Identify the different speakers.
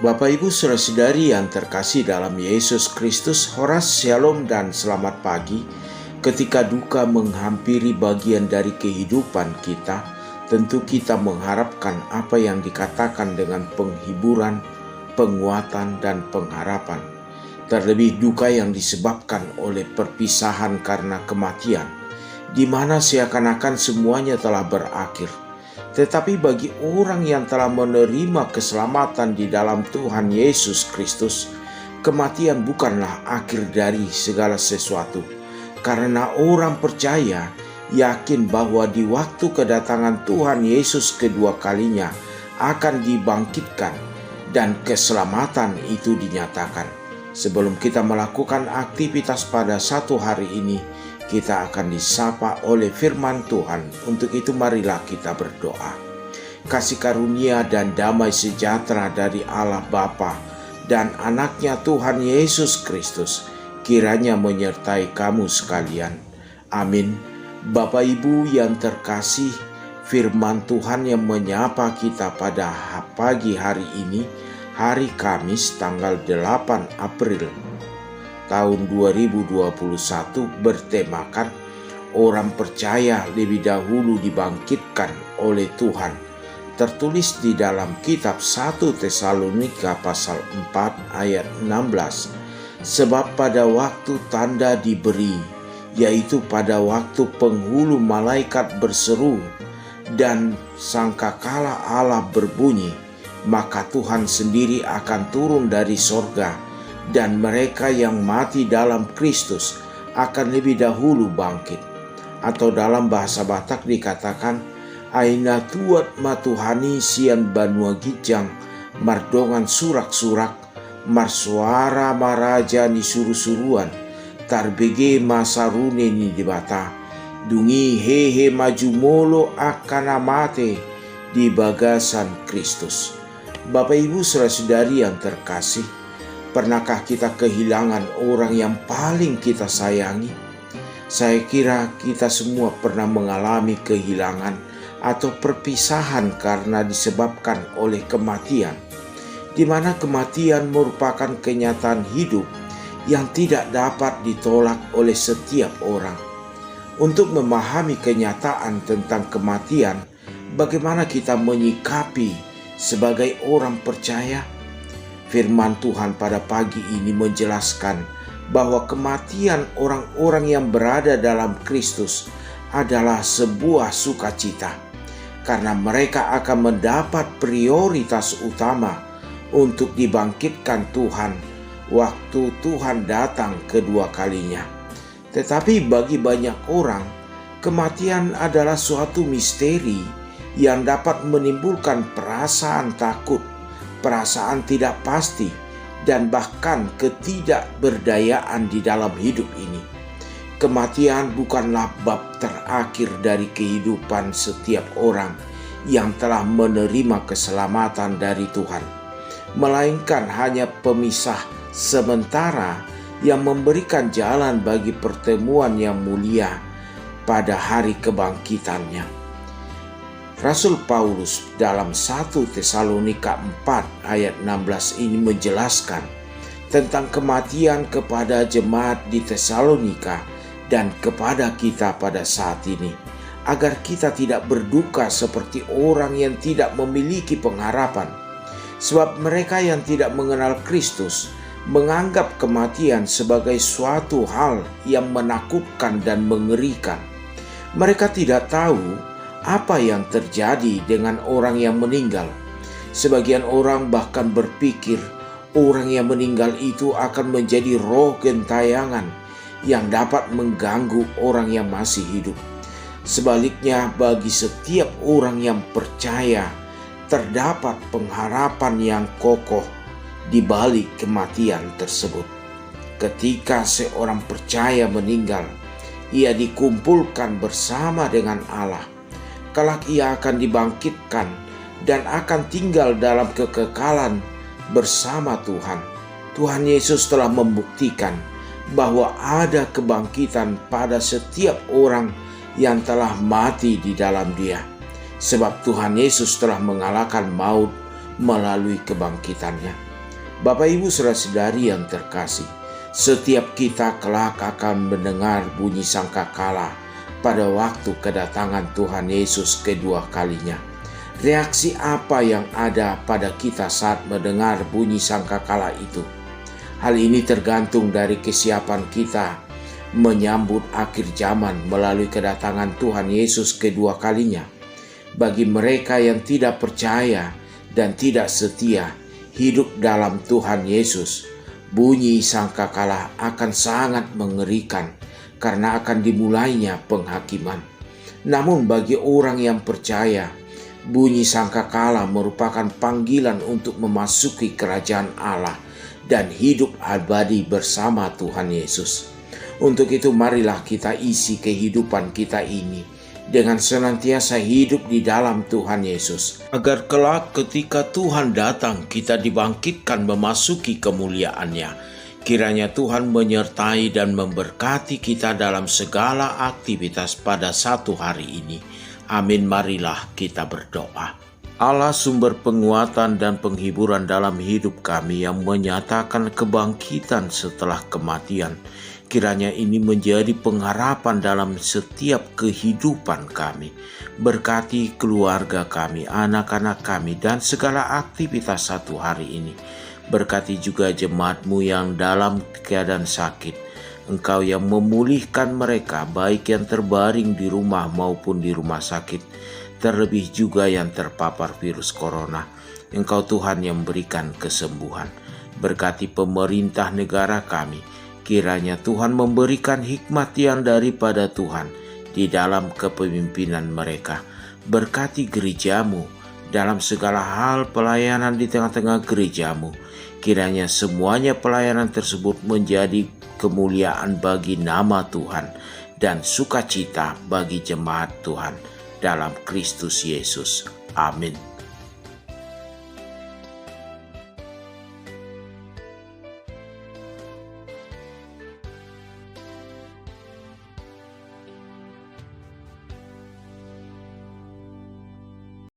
Speaker 1: Bapak Ibu Saudara-saudari yang terkasih dalam Yesus Kristus, Horas Shalom dan selamat pagi. Ketika duka menghampiri bagian dari kehidupan kita, tentu kita mengharapkan apa yang dikatakan dengan penghiburan, penguatan, dan pengharapan. Terlebih duka yang disebabkan oleh perpisahan karena kematian, di mana seakan-akan semuanya telah berakhir. Tetapi bagi orang yang telah menerima keselamatan di dalam Tuhan Yesus Kristus, kematian bukanlah akhir dari segala sesuatu. Karena orang percaya, yakin bahwa di waktu kedatangan Tuhan Yesus kedua kalinya akan dibangkitkan dan keselamatan itu dinyatakan. Sebelum kita melakukan aktivitas pada satu hari ini, kita akan disapa oleh firman Tuhan. Untuk itu marilah kita berdoa. Kasih karunia dan damai sejahtera dari Allah Bapa dan anaknya Tuhan Yesus Kristus kiranya menyertai kamu sekalian. Amin. Bapak Ibu yang terkasih, firman Tuhan yang menyapa kita pada pagi hari ini, hari Kamis tanggal 8 April tahun 2021 bertemakan orang percaya lebih dahulu dibangkitkan oleh Tuhan. Tertulis di dalam kitab 1 Tesalonika pasal 4 ayat 16. Sebab pada waktu tanda diberi, yaitu pada waktu penghulu malaikat berseru dan sangkakala Allah berbunyi, maka Tuhan sendiri akan turun dari sorga, dan mereka yang mati dalam Kristus akan lebih dahulu bangkit. Atau dalam bahasa Batak dikatakan, aina tuat matuhani sian banua gijang, mardongan surak-surak, marsuara maraja ni suru-suruan, tarbege masarune ni dibata, dungi hehe maju molo akan amate di bagasan Kristus. Bapak Ibu saudara-saudari yang terkasih, pernahkah kita kehilangan orang yang paling kita sayangi? Saya kira kita semua pernah mengalami kehilangan atau perpisahan karena disebabkan oleh kematian, di mana kematian merupakan kenyataan hidup yang tidak dapat ditolak oleh setiap orang. Untuk memahami kenyataan tentang kematian, bagaimana kita menyikapi sebagai orang percaya? Firman Tuhan pada pagi ini menjelaskan bahwa kematian orang-orang yang berada dalam Kristus adalah sebuah sukacita, karena mereka akan mendapat prioritas utama untuk dibangkitkan Tuhan waktu Tuhan datang kedua kalinya. Tetapi bagi banyak orang, kematian adalah suatu misteri yang dapat menimbulkan perasaan takut, perasaan tidak pasti, dan bahkan ketidakberdayaan di dalam hidup ini. Kematian bukanlah bab terakhir dari kehidupan setiap orang yang telah menerima keselamatan dari Tuhan, melainkan hanya pemisah sementara yang memberikan jalan bagi pertemuan yang mulia pada hari kebangkitannya. Rasul Paulus dalam 1 Tesalonika 4 ayat 16 ini menjelaskan tentang kematian kepada jemaat di Tesalonika dan kepada kita pada saat ini, agar kita tidak berduka seperti orang yang tidak memiliki pengharapan. Sebab mereka yang tidak mengenal Kristus menganggap kematian sebagai suatu hal yang menakutkan dan mengerikan. Mereka tidak tahu apa yang terjadi dengan orang yang meninggal. Sebagian orang bahkan berpikir orang yang meninggal itu akan menjadi roh gentayangan yang dapat mengganggu orang yang masih hidup. Sebaliknya, bagi setiap orang yang percaya, terdapat pengharapan yang kokoh di balik kematian tersebut. Ketika seorang percaya meninggal, ia dikumpulkan bersama dengan Allah. Kelak ia akan dibangkitkan dan akan tinggal dalam kekekalan bersama Tuhan. Tuhan Yesus telah membuktikan bahwa ada kebangkitan pada setiap orang yang telah mati di dalam Dia. Sebab Tuhan Yesus telah mengalahkan maut melalui kebangkitannya. Bapak Ibu saudara-saudari yang terkasih, setiap kita kelak akan mendengar bunyi sangkakala pada waktu kedatangan Tuhan Yesus kedua kalinya. Reaksi apa yang ada pada kita saat mendengar bunyi sangkakala itu? Hal ini tergantung dari kesiapan kita menyambut akhir zaman melalui kedatangan Tuhan Yesus kedua kalinya. Bagi mereka yang tidak percaya dan tidak setia hidup dalam Tuhan Yesus, bunyi sangkakala akan sangat mengerikan karena akan dimulainya penghakiman. Namun bagi orang yang percaya, bunyi sangkakala merupakan panggilan untuk memasuki kerajaan Allah dan hidup abadi bersama Tuhan Yesus. Untuk itu marilah kita isi kehidupan kita ini dengan senantiasa hidup di dalam Tuhan Yesus, agar kelak ketika Tuhan datang kita dibangkitkan memasuki kemuliaan-Nya. Kiranya Tuhan menyertai dan memberkati kita dalam segala aktivitas pada satu hari ini. Amin. Marilah kita berdoa. Allah sumber penguatan dan penghiburan dalam hidup kami yang menyatakan kebangkitan setelah kematian. Kiranya ini menjadi pengharapan dalam setiap kehidupan kami. Berkati keluarga kami, anak-anak kami, dan segala aktivitas satu hari ini. Berkati juga jemaat-Mu yang dalam keadaan sakit. Engkau yang memulihkan mereka, baik yang terbaring di rumah maupun di rumah sakit. Terlebih juga yang terpapar virus corona. Engkau Tuhan yang memberikan kesembuhan. Berkati pemerintah negara kami. Kiranya Tuhan memberikan hikmat yang daripada Tuhan di dalam kepemimpinan mereka. Berkati gereja-Mu dalam segala hal pelayanan di tengah-tengah gereja-Mu. Kiranya semuanya pelayanan tersebut menjadi kemuliaan bagi nama Tuhan dan sukacita bagi jemaat Tuhan dalam Kristus Yesus. Amin.